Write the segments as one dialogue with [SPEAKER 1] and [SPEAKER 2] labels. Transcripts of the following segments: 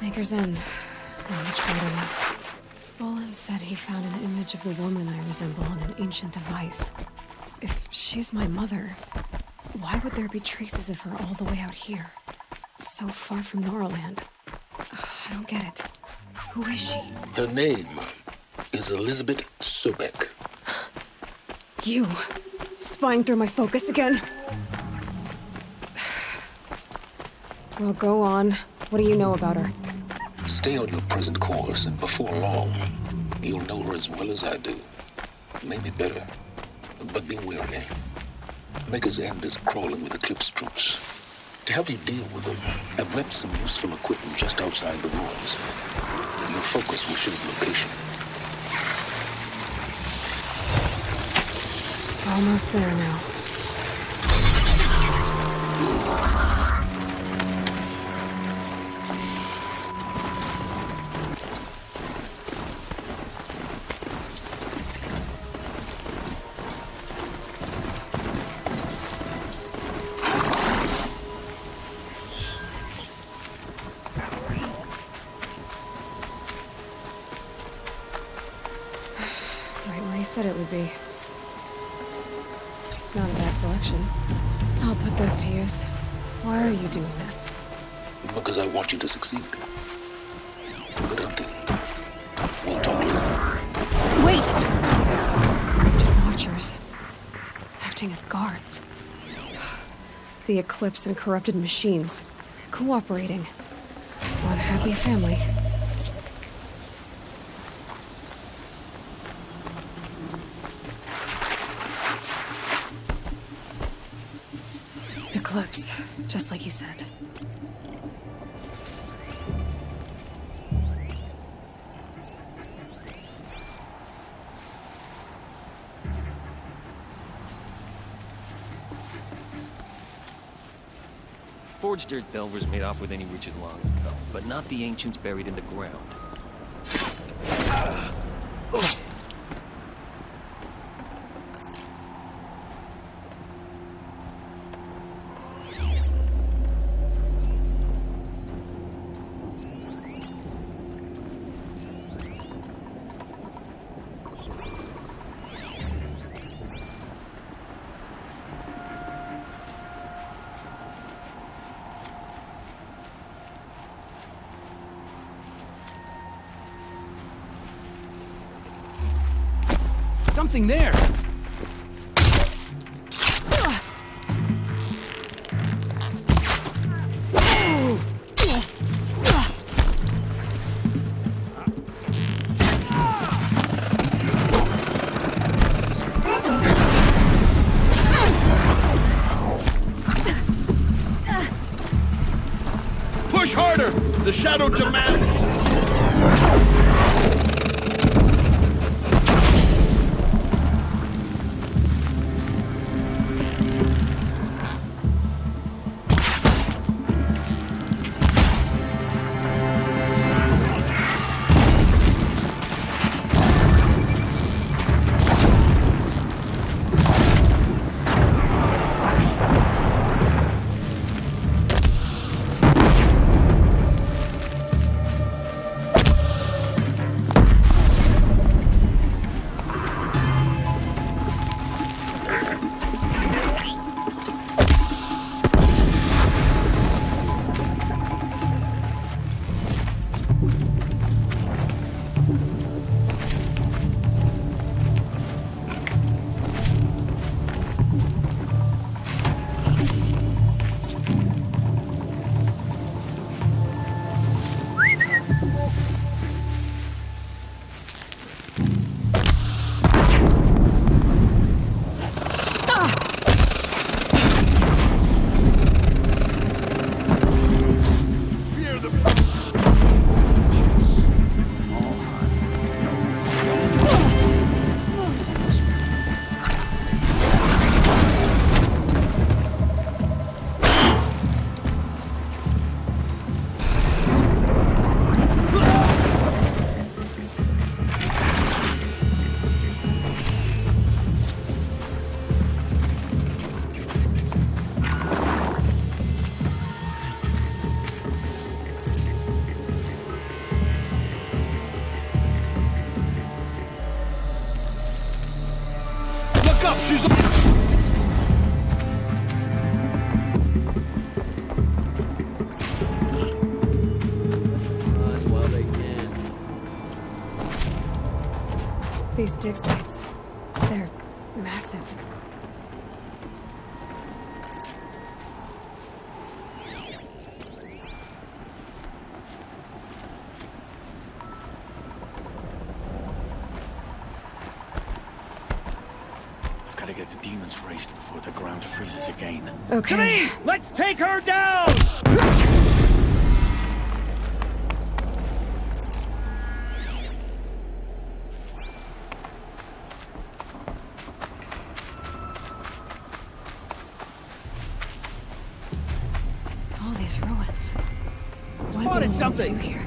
[SPEAKER 1] Maker's End. Not much better now. Bolin said he found an image of the woman I resemble on an ancient device. If she's my mother, why would there be traces of her all the way out here? So far from Noraland. I don't get it. Who is she?
[SPEAKER 2] Her name is Elizabeth Sobek.
[SPEAKER 1] You? Spying through my focus again? Well, go on. What do you know about her?
[SPEAKER 2] Stay on your present course, and before long, you'll know her as well as I do. Maybe better, but be wary. Maker's End is crawling with Eclipse troops. To help you deal with them, I've left some useful equipment just outside the ruins. Your focus will show the location.
[SPEAKER 1] Almost there now. Said it would be. Not a bad selection. I'll put those to use. Why are you doing this?
[SPEAKER 2] Because I want you to succeed. Good hunting. We'll talk later.
[SPEAKER 1] Wait! Corrupted watchers. Acting as guards. The Eclipse and corrupted machines. Cooperating. One happy family. Eclipse, just like he said.
[SPEAKER 3] Forged dirt delvers made off with any riches long ago, but not the ancients buried in the ground.
[SPEAKER 4] Something there!
[SPEAKER 5] Push harder! The shadow demands!
[SPEAKER 1] these dig sites. They're massive.
[SPEAKER 4] I've got to get the demons raised before the ground freezes again.
[SPEAKER 1] Okay.
[SPEAKER 5] Let's take her down!
[SPEAKER 1] All these ruins. What
[SPEAKER 5] Spotted
[SPEAKER 1] do the
[SPEAKER 5] something.
[SPEAKER 1] do here?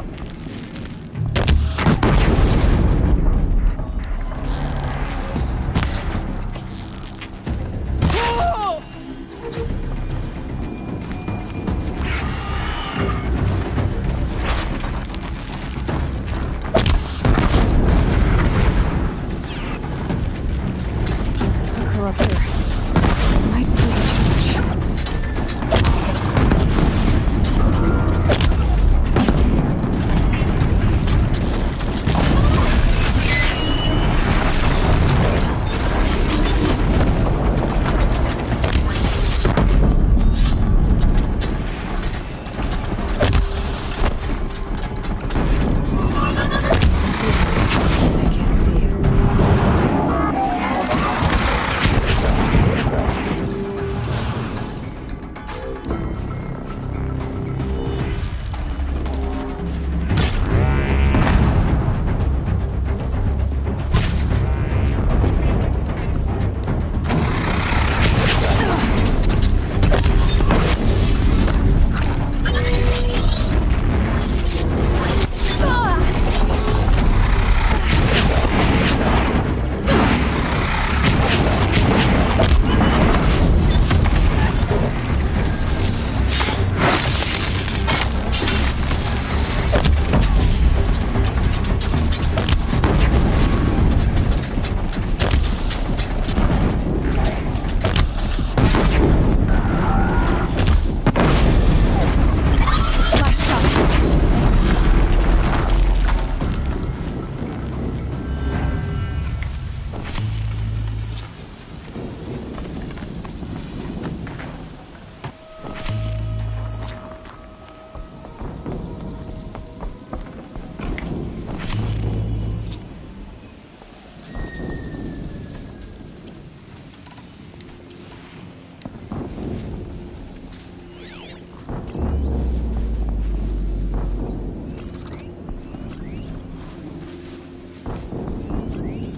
[SPEAKER 1] Corruptor. Might be a charge. I can't see you.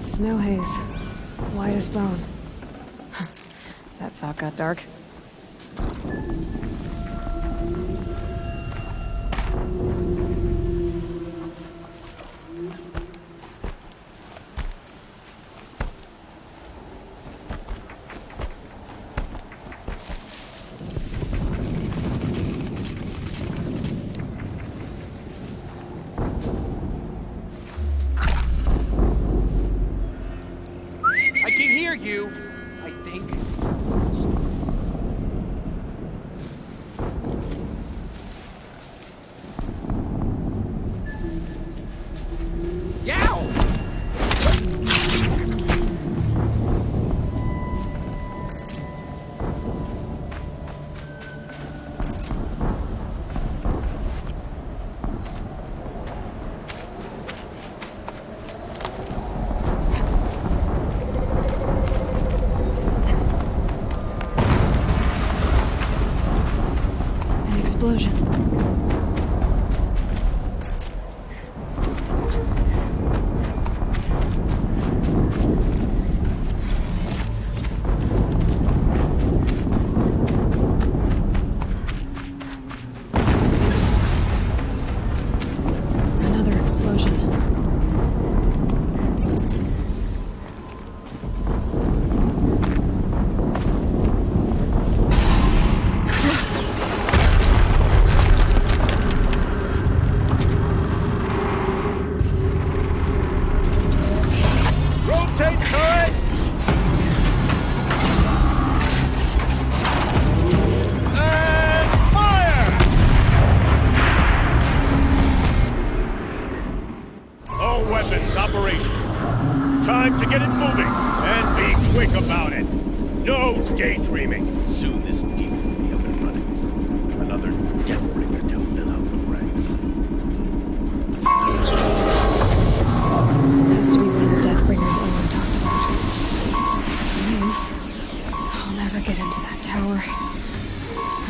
[SPEAKER 1] Snow haze. White as bone. That thought got dark.
[SPEAKER 5] I can hear you, I think. Yow!
[SPEAKER 1] An explosion. Another explosion.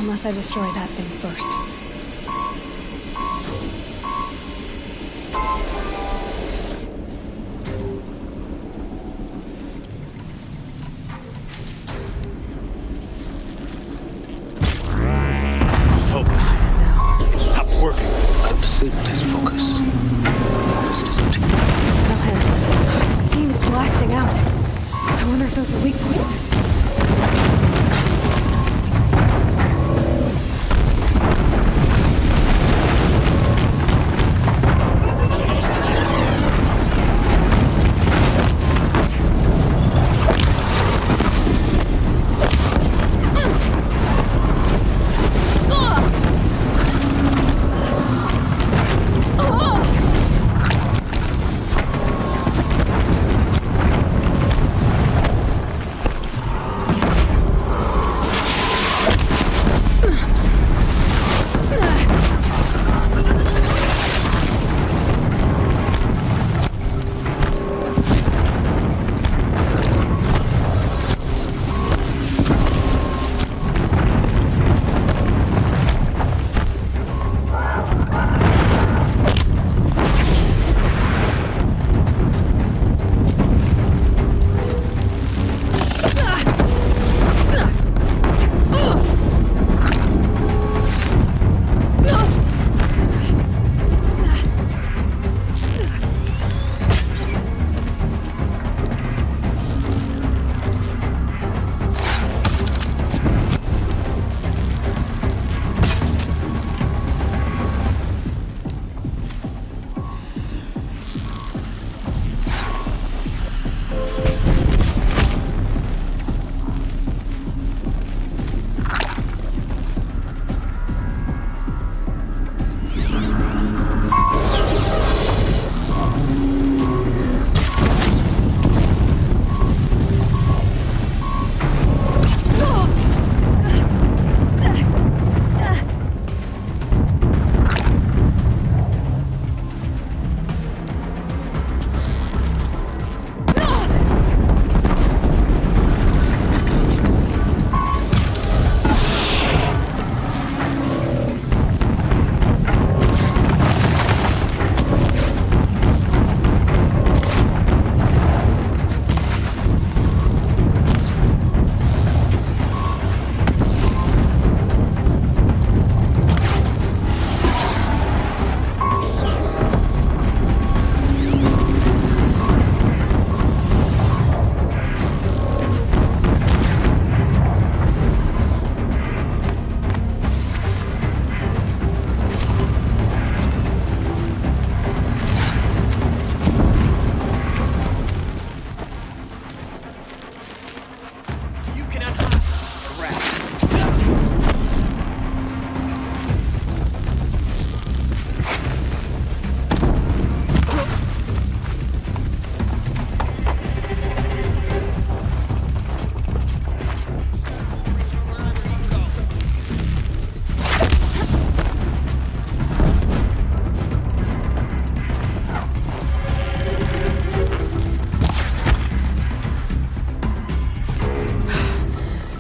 [SPEAKER 1] Unless I destroy that thing first.
[SPEAKER 4] Focus. Stop working.
[SPEAKER 2] I've disabled his focus. This is empty.
[SPEAKER 1] I'll handle it. Steam's blasting out. I wonder if those are weak points.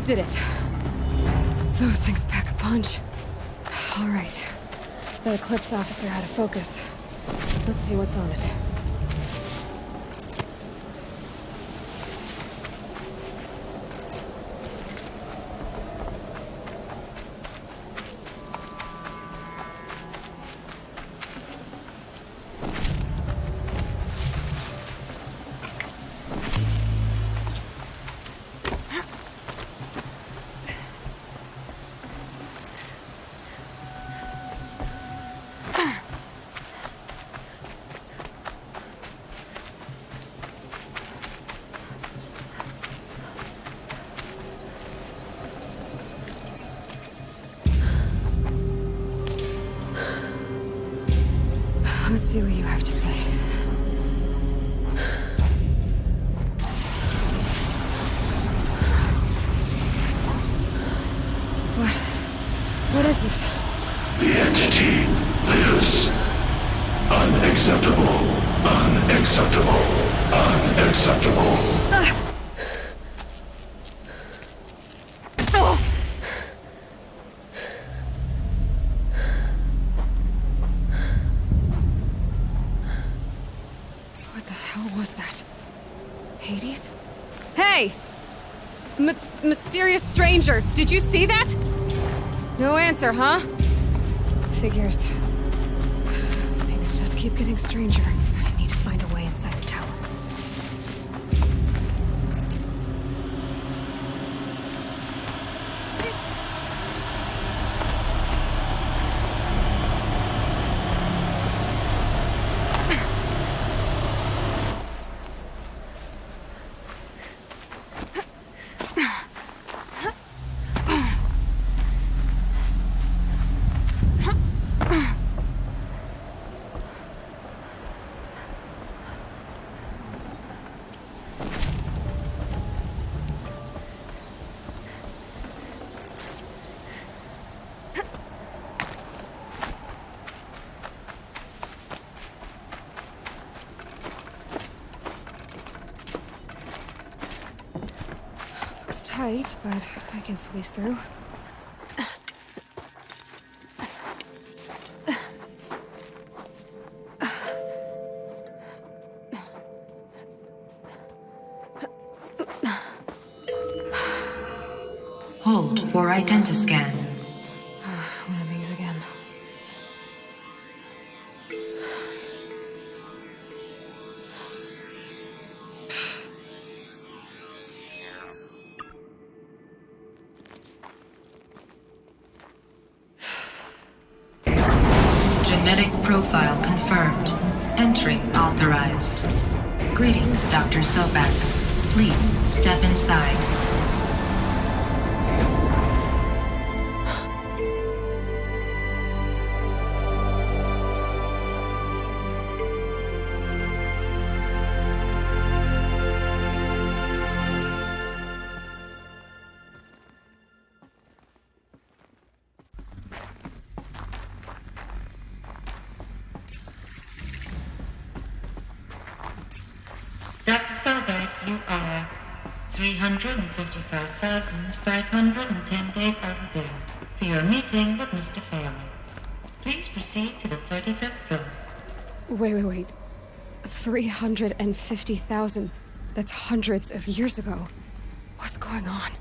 [SPEAKER 1] Did it. Those things pack a punch. All right. That Eclipse officer had a focus. Let's see what's on it. Let's see what you have to say. What is this?
[SPEAKER 6] The entity lives. Unacceptable. Unacceptable. Unacceptable.
[SPEAKER 1] Mysterious stranger. Did you see that? No answer, huh? Figures. Things just keep getting stranger. I need to find a way inside the tower. Tight, but I can squeeze through.
[SPEAKER 7] Hold for identiscan.
[SPEAKER 1] One of these again.
[SPEAKER 7] Genetic profile confirmed. Entry authorized. Greetings, Dr. Sobek. Please step inside.
[SPEAKER 8] Dr. Sobek, you are 355,510 days overdue for your meeting with Mr. Farrell. Please proceed to the 35th floor.
[SPEAKER 1] Wait. 350,000. That's hundreds of years ago. What's going on?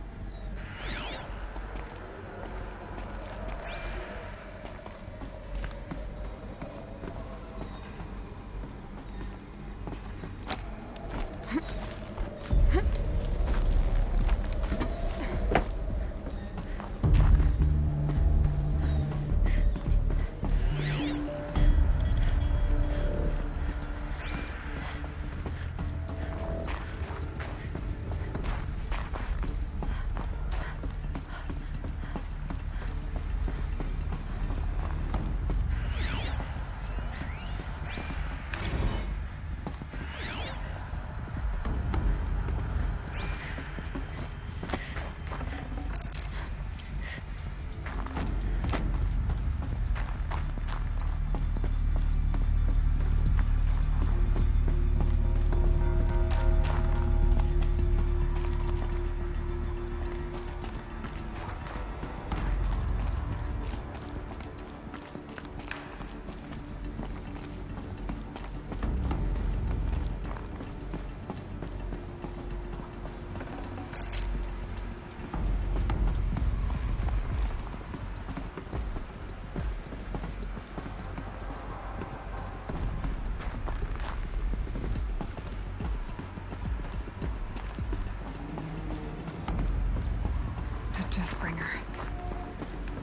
[SPEAKER 1] Deathbringer.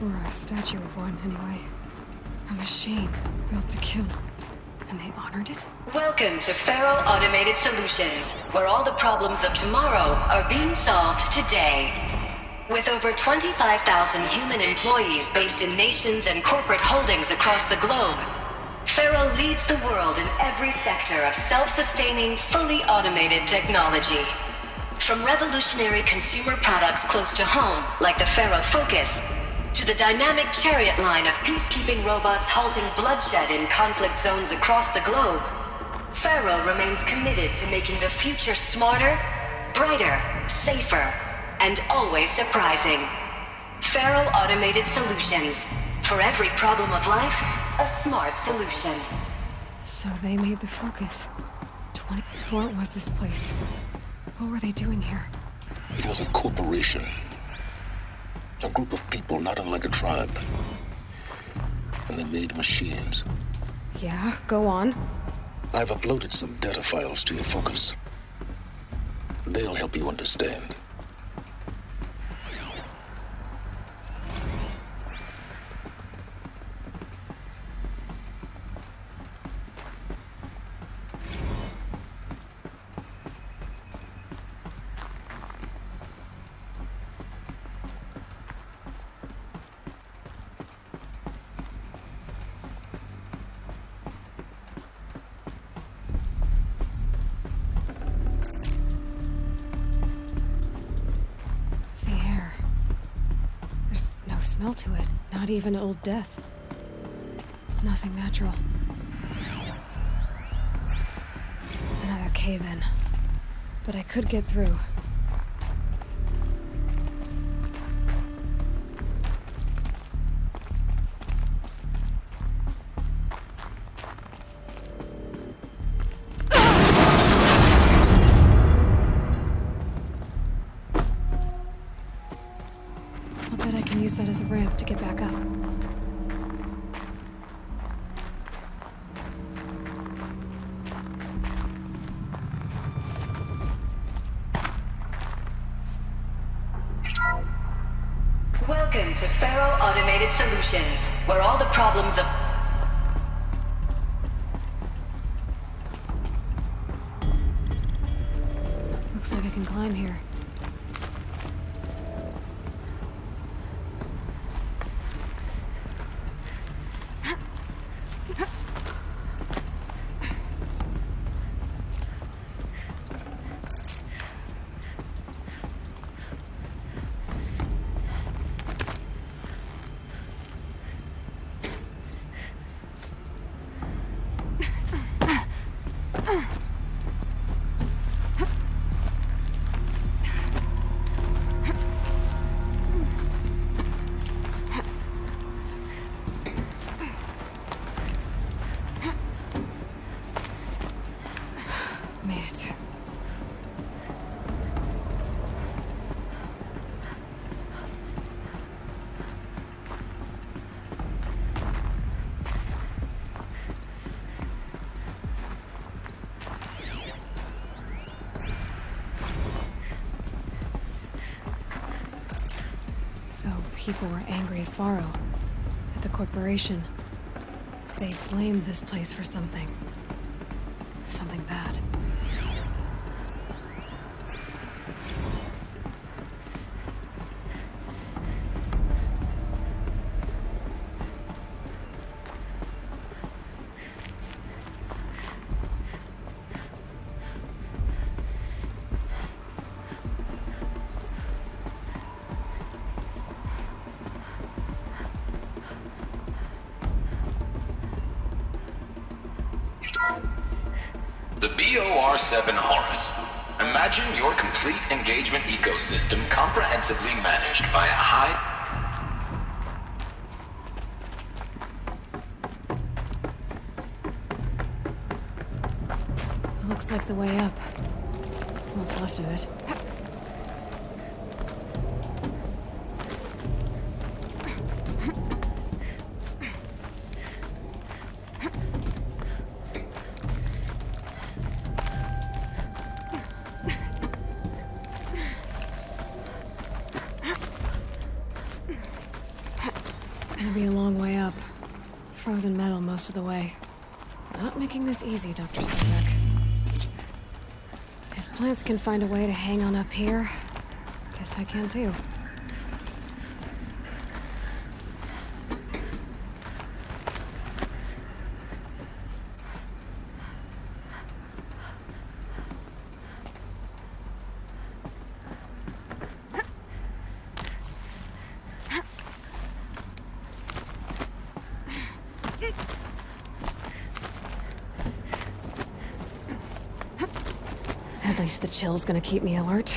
[SPEAKER 1] Or a statue of one, anyway. A machine built to kill. And they honored it?
[SPEAKER 9] Welcome to Faro Automated Solutions, where all the problems of tomorrow are being solved today. With over 25,000 human employees based in nations and corporate holdings across the globe, Faro leads the world in every sector of self-sustaining, fully automated technology. From revolutionary consumer products close to home, like the Faro Focus, to the dynamic chariot line of peacekeeping robots halting bloodshed in conflict zones across the globe, Faro remains committed to making the future smarter, brighter, safer, and always surprising. Faro Automated Solutions. For every problem of life, a smart solution.
[SPEAKER 1] So they made the Focus. What was this place? What were they doing here?
[SPEAKER 2] It was a corporation. A group of people not unlike a tribe. And they made machines.
[SPEAKER 1] Yeah, go on.
[SPEAKER 2] I've uploaded some data files to your focus. They'll help you understand.
[SPEAKER 1] Smell to it. Not even Old Death. Nothing natural. Another cave-in. But I could get through. Use that as a ramp to get back up.
[SPEAKER 9] Welcome to Faro Automated Solutions, where all the problems of...
[SPEAKER 1] Looks like I can climb here. People were angry at Faro, at the corporation. They blamed this place for something. Something bad.
[SPEAKER 10] The BOR-7 Horus. Imagine your complete engagement ecosystem comprehensively managed by a high...
[SPEAKER 1] Looks like the way up. What's left of it. Gonna be a long way up. Frozen metal most of the way. Not making this easy, Dr. Sobek. If plants can find a way to hang on up here, guess I can too. At least the chill's gonna keep me alert.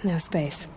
[SPEAKER 1] No space.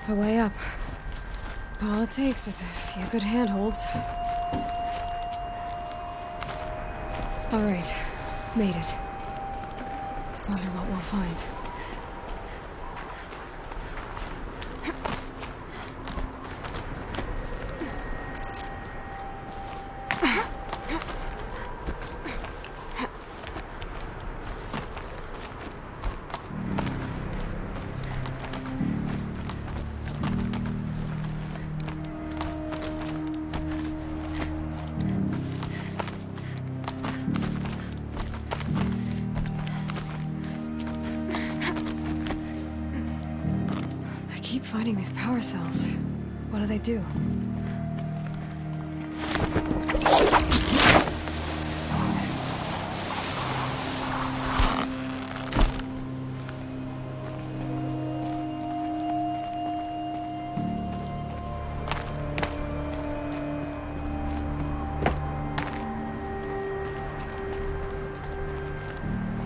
[SPEAKER 1] A way up. All it takes is a few good handholds. All right, made it. Wonder what we'll find. Finding these power cells. What do they do?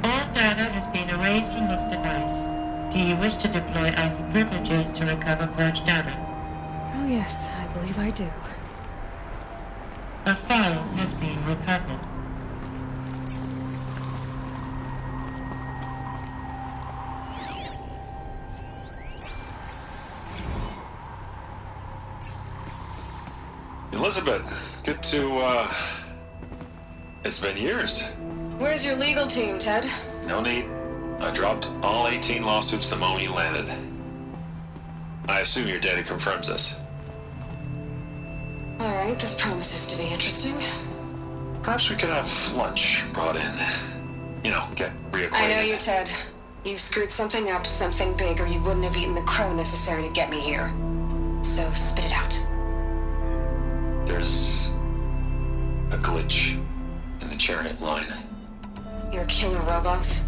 [SPEAKER 8] All data has been erased from this device. Do you wish to deploy alpha privileges to recover purged data?
[SPEAKER 1] Oh yes, I believe I do.
[SPEAKER 8] A file has been recovered.
[SPEAKER 11] Elizabeth, good to, it's been years.
[SPEAKER 9] Where's your legal team, Ted?
[SPEAKER 11] No need. I dropped all 18 lawsuits the moment you landed. I assume your data confirms this.
[SPEAKER 9] All right, this promises to be interesting.
[SPEAKER 11] Perhaps we could have lunch brought in. You know, get reacquainted.
[SPEAKER 9] I know you, Ted. You screwed something up, something big, or you wouldn't have eaten the crow necessary to get me here. So spit it out.
[SPEAKER 11] There's a glitch in the chariot line.
[SPEAKER 9] Your killer robots?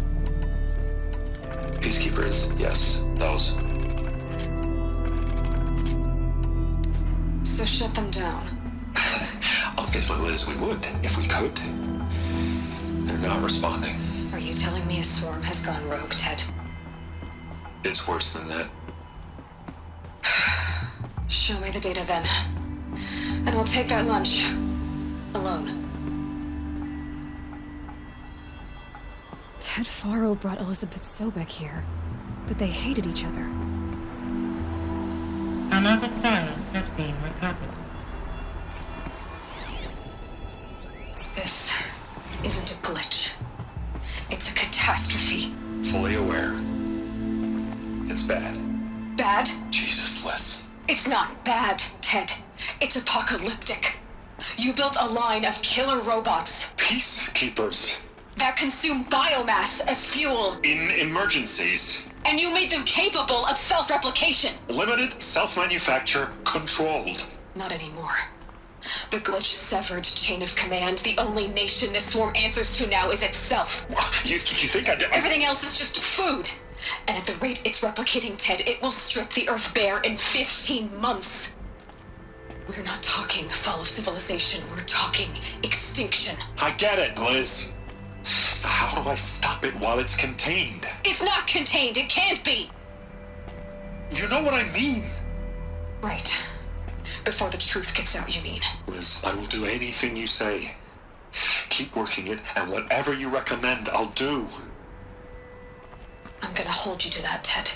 [SPEAKER 11] Peacekeepers, yes, those.
[SPEAKER 9] So shut them down.
[SPEAKER 11] Obviously, Liz, we would, if we could. They're not responding.
[SPEAKER 9] Are you telling me a swarm has gone rogue, Ted?
[SPEAKER 11] It's worse than that.
[SPEAKER 9] Show me the data then. And we'll take that lunch. Alone.
[SPEAKER 1] Ted Faro brought Elizabeth Sobek here, but they hated each other.
[SPEAKER 8] Another file has been recovered.
[SPEAKER 9] This isn't a glitch. It's a catastrophe.
[SPEAKER 11] Fully aware. It's bad.
[SPEAKER 9] Bad?
[SPEAKER 11] Jesus, Liz.
[SPEAKER 9] It's not bad, Ted. It's apocalyptic. You built a line of killer robots.
[SPEAKER 11] Peacekeepers.
[SPEAKER 9] That consume biomass as fuel.
[SPEAKER 11] In emergencies.
[SPEAKER 9] And you made them capable of self-replication.
[SPEAKER 11] Limited, self-manufacture, controlled.
[SPEAKER 9] Not anymore. The glitch severed chain of command. The only nation this swarm answers to now is itself.
[SPEAKER 11] You think I...
[SPEAKER 9] Everything else is just food. And at the rate it's replicating, Ted, it will strip the Earth bare in 15 months. We're not talking fall of civilization. We're talking extinction.
[SPEAKER 11] I get it, Liz. So how do I stop it while it's contained?
[SPEAKER 9] It's not contained. It can't be.
[SPEAKER 11] You know what I mean.
[SPEAKER 9] Right. Before the truth gets out, you mean?
[SPEAKER 11] Liz, I will do anything you say. Keep working it, and whatever you recommend, I'll do.
[SPEAKER 9] I'm gonna hold you to that, Ted.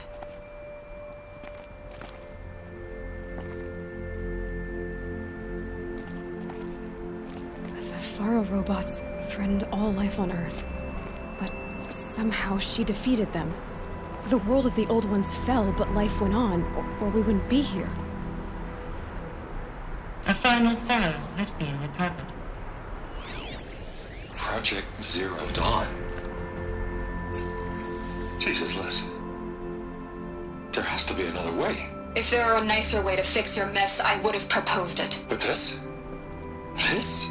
[SPEAKER 1] The Faro robots threatened all life on Earth. Somehow she defeated them. The world of the old ones fell, but life went on, or we wouldn't be here.
[SPEAKER 8] A final file has been recovered.
[SPEAKER 11] Project Zero Dawn. Jesus, Liz. There has to be another way.
[SPEAKER 9] If there were a nicer way to fix your mess, I would have proposed it.
[SPEAKER 11] But this? This?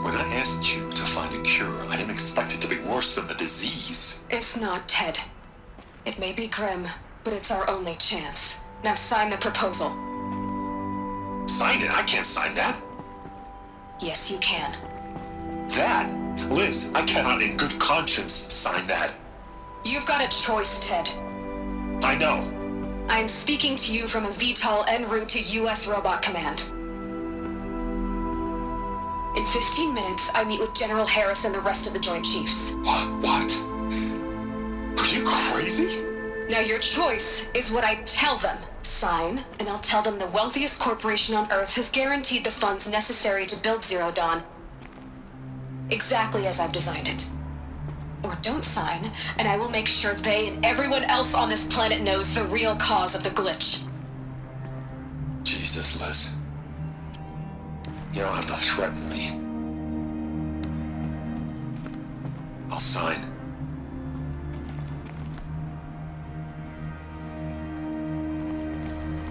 [SPEAKER 11] When I asked you to find a cure, I didn't expect it to be worse than the disease.
[SPEAKER 9] It's not, Ted. It may be grim, but it's our only chance. Now sign the proposal.
[SPEAKER 11] Sign it? I can't sign that.
[SPEAKER 9] Yes, you can.
[SPEAKER 11] That? Liz, I cannot in good conscience sign that.
[SPEAKER 9] You've got a choice, Ted.
[SPEAKER 11] I know.
[SPEAKER 9] I'm speaking to you from a VTOL en route to U.S. Robot Command. In 15 minutes, I meet with General Harris and the rest of the Joint Chiefs.
[SPEAKER 11] What? Are you crazy?
[SPEAKER 9] Now your choice is what I tell them. Sign, and I'll tell them the wealthiest corporation on Earth has guaranteed the funds necessary to build Zero Dawn. Exactly as I've designed it. Or don't sign, and I will make sure they and everyone else on this planet knows the real cause of the glitch.
[SPEAKER 11] Jesus, Liz. You don't have to threaten me. I'll sign.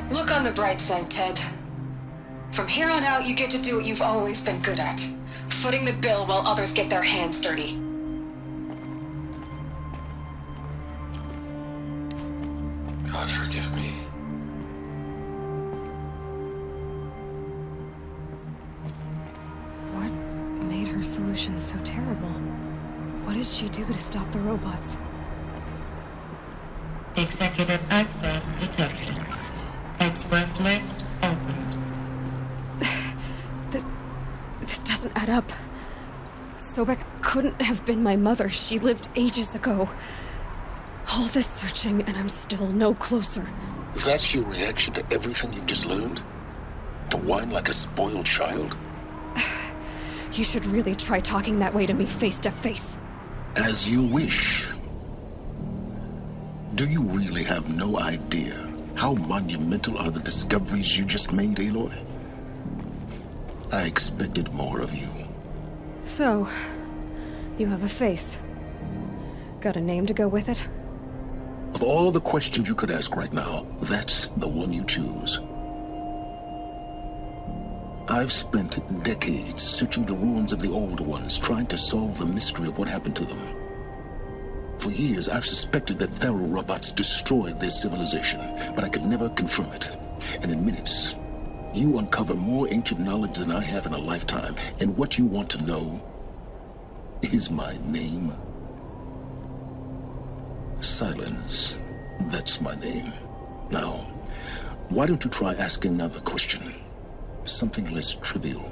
[SPEAKER 9] Look on the bright side, Ted. From here on out, you get to do what you've always been good at. Footing the bill while others get their hands dirty.
[SPEAKER 11] God forgive me.
[SPEAKER 1] What made her solution so terrible? What did she do to stop the robots?
[SPEAKER 8] Executive access detected. Express lift opened.
[SPEAKER 1] This doesn't add up. Sobek couldn't have been my mother. She lived ages ago. All this searching, and I'm still no closer.
[SPEAKER 2] That's your reaction to everything you've just learned? To whine like a spoiled child?
[SPEAKER 1] You should really try talking that way to me face to face.
[SPEAKER 2] As you wish. Do you really have no idea how monumental are the discoveries you just made, Aloy? I expected more of you.
[SPEAKER 1] So, you have a face. Got a name to go with it?
[SPEAKER 2] Of all the questions you could ask right now, that's the one you choose. I've spent decades searching the ruins of the old ones, trying to solve the mystery of what happened to them. For years, I've suspected that Thero robots destroyed their civilization, but I could never confirm it. And in minutes, you uncover more ancient knowledge than I have in a lifetime, and what you want to know is my name. Silence. That's my name. Now, why don't you try asking another question? Something less trivial.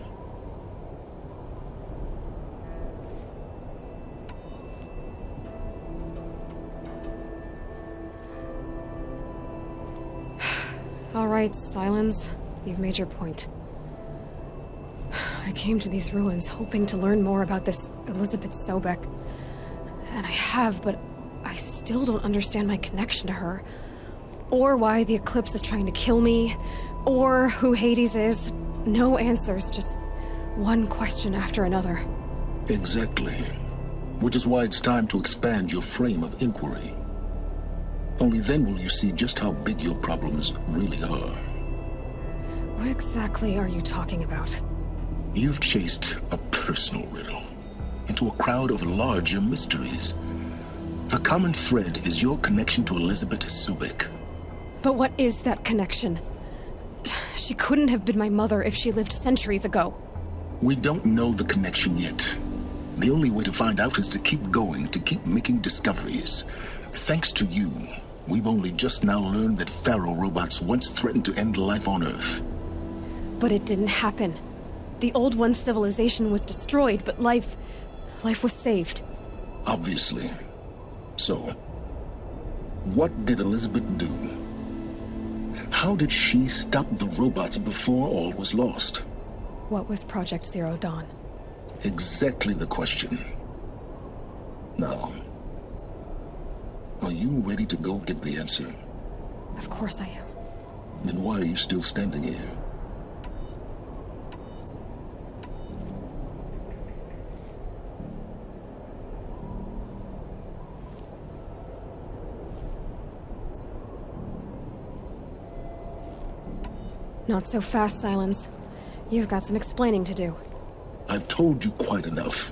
[SPEAKER 1] All right, Silence. You've made your point. I came to these ruins hoping to learn more about this Elizabeth Sobek. And I have, but I still don't understand my connection to her. Or why the Eclipse is trying to kill me. Or who Hades is. No answers, just one question after another.
[SPEAKER 2] Exactly. Which is why it's time to expand your frame of inquiry. Only then will you see just how big your problems really are.
[SPEAKER 1] What exactly are you talking about?
[SPEAKER 2] You've chased a personal riddle into a crowd of larger mysteries. The common thread is your connection to Elizabeth Sobek.
[SPEAKER 1] But what is that connection? She couldn't have been my mother if she lived centuries ago.
[SPEAKER 2] We don't know the connection yet. The only way to find out is to keep going, to keep making discoveries. Thanks to you, we've only just now learned that Thero robots once threatened to end life on Earth.
[SPEAKER 1] But it didn't happen. The Old One's civilization was destroyed, but life was saved.
[SPEAKER 2] Obviously. So, what did Elizabeth do? How did she stop the robots before all was lost?
[SPEAKER 1] What was Project Zero Dawn?
[SPEAKER 2] Exactly the question. Now, you ready to go get the answer?
[SPEAKER 1] Of course I am.
[SPEAKER 2] Then why are you still standing here?
[SPEAKER 1] Not so fast, Silence. You've got some explaining to do.
[SPEAKER 2] I've told you quite enough.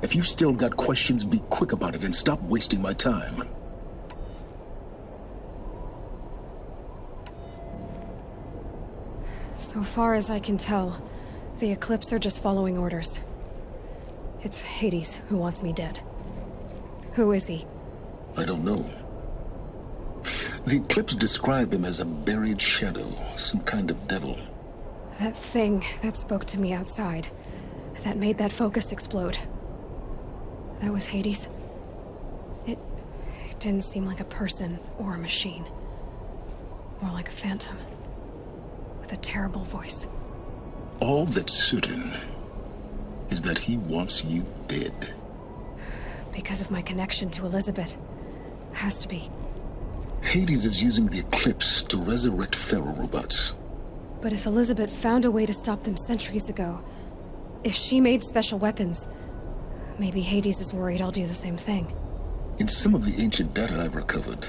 [SPEAKER 2] If you still got questions, be quick about it and stop wasting my time.
[SPEAKER 1] So far as I can tell, the Eclipse are just following orders. It's Hades who wants me dead. Who is he?
[SPEAKER 2] I don't know. The Eclipse describe him as a buried shadow, some kind of devil.
[SPEAKER 1] That thing that spoke to me outside, that made that focus explode. That was Hades. It didn't seem like a person or a machine. More like a phantom. With a terrible voice.
[SPEAKER 2] All that's certain is that he wants you dead.
[SPEAKER 1] Because of my connection to Elizabeth. Has to be.
[SPEAKER 2] Hades is using the Eclipse to resurrect Pharaoh robots.
[SPEAKER 1] But if Elizabeth found a way to stop them centuries ago, if she made special weapons, maybe Hades is worried I'll do the same thing.
[SPEAKER 2] In some of the ancient data I've recovered,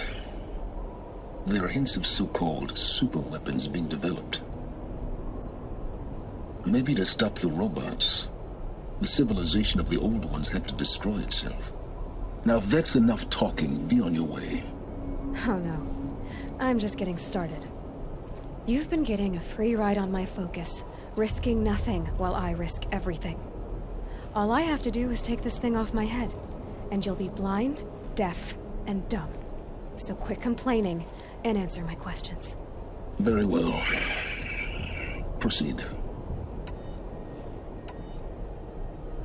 [SPEAKER 2] there are hints of so-called super weapons being developed. Maybe to stop the robots, the civilization of the old ones had to destroy itself. Now if that's enough talking, be on your way.
[SPEAKER 1] Oh no. I'm just getting started. You've been getting a free ride on my focus, risking nothing while I risk everything. All I have to do is take this thing off my head, and you'll be blind, deaf, and dumb. So quit complaining and answer my questions.
[SPEAKER 2] Very well. Proceed.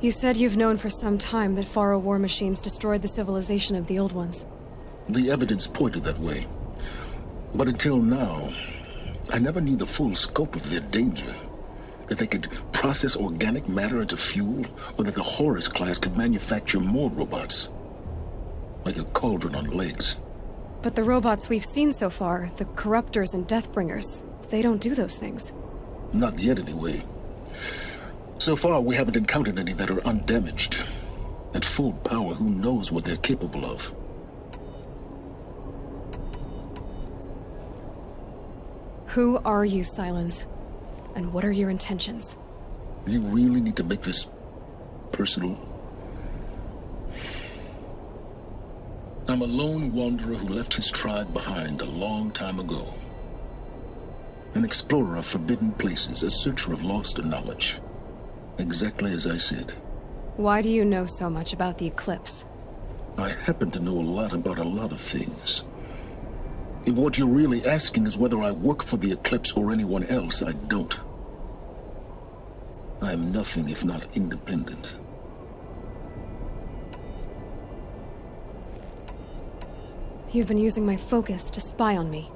[SPEAKER 1] You said you've known for some time that Pharaoh war machines destroyed the civilization of the old ones.
[SPEAKER 2] The evidence pointed that way. But until now, I never knew the full scope of their danger. That they could process organic matter into fuel, or that the Horus class could manufacture more robots. Like a cauldron on legs.
[SPEAKER 1] But the robots we've seen so far, the Corruptors and Deathbringers, they don't do those things.
[SPEAKER 2] Not yet, anyway. So far, we haven't encountered any that are undamaged. At full power, who knows what they're capable of?
[SPEAKER 1] Who are you, Silence? And what are your intentions?
[SPEAKER 2] You really need to make this personal? I'm a lone wanderer who left his tribe behind a long time ago. An explorer of forbidden places, a searcher of lost knowledge. Exactly as I said.
[SPEAKER 1] Why do you know so much about the Eclipse?
[SPEAKER 2] I happen to know a lot about a lot of things. If what you're really asking is whether I work for the Eclipse or anyone else, I don't. I am nothing if not independent.
[SPEAKER 1] You've been using my focus to spy on me.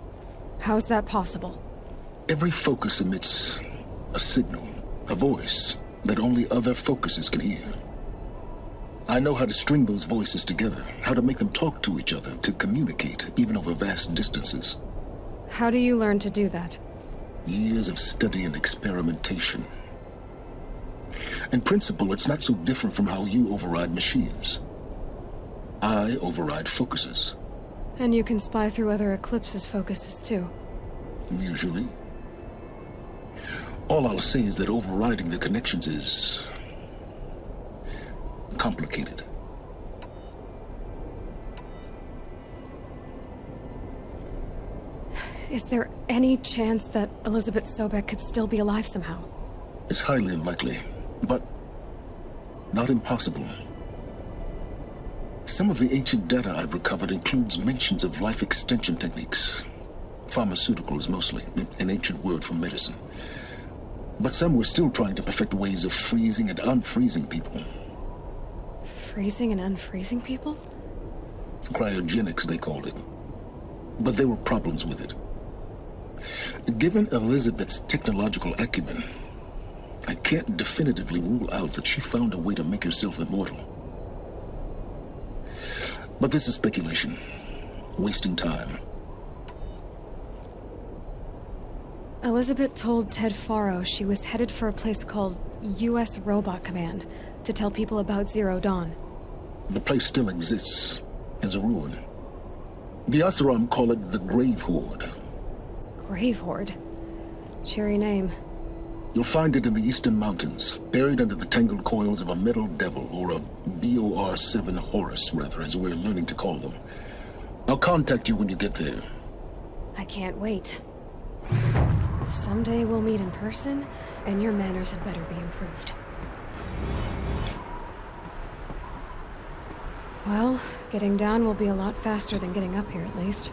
[SPEAKER 1] How's that possible?
[SPEAKER 2] Every focus emits a signal, a voice, that only other focuses can hear. I know how to string those voices together, how to make them talk to each other, to communicate, even over vast distances.
[SPEAKER 1] How do you learn to do that?
[SPEAKER 2] Years of study and experimentation. In principle, it's not so different from how you override machines. I override focuses.
[SPEAKER 1] And you can spy through other Eclipse's focuses, too.
[SPEAKER 2] Usually. All I'll say is that overriding the connections is complicated.
[SPEAKER 1] Is there any chance that Elizabeth Sobek could still be alive somehow?
[SPEAKER 2] It's highly unlikely, but not impossible. Some of the ancient data I've recovered includes mentions of life extension techniques. Pharmaceuticals, mostly, an ancient word for medicine. But some were still trying to perfect ways of freezing and unfreezing people.
[SPEAKER 1] Freezing and unfreezing people?
[SPEAKER 2] Cryogenics, they called it. But there were problems with it. Given Elizabeth's technological acumen, I can't definitively rule out that she found a way to make herself immortal. But this is speculation. Wasting time.
[SPEAKER 1] Elizabeth told Ted Faro she was headed for a place called U.S. Robot Command to tell people about Zero Dawn.
[SPEAKER 2] The place still exists as a ruin. The Asaram call it the Grave Horde.
[SPEAKER 1] Grave Horde? Cheery name.
[SPEAKER 2] You'll find it in the eastern mountains, buried under the tangled coils of a metal devil, or a BOR-7 Horus, rather, as we're learning to call them. I'll contact you when you get there.
[SPEAKER 1] I can't wait. Someday we'll meet in person, and your manners had better be improved. Well, getting down will be a lot faster than getting up here, at least.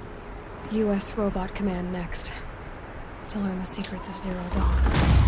[SPEAKER 1] U.S. Robot Command next. To learn the secrets of Zero Dawn.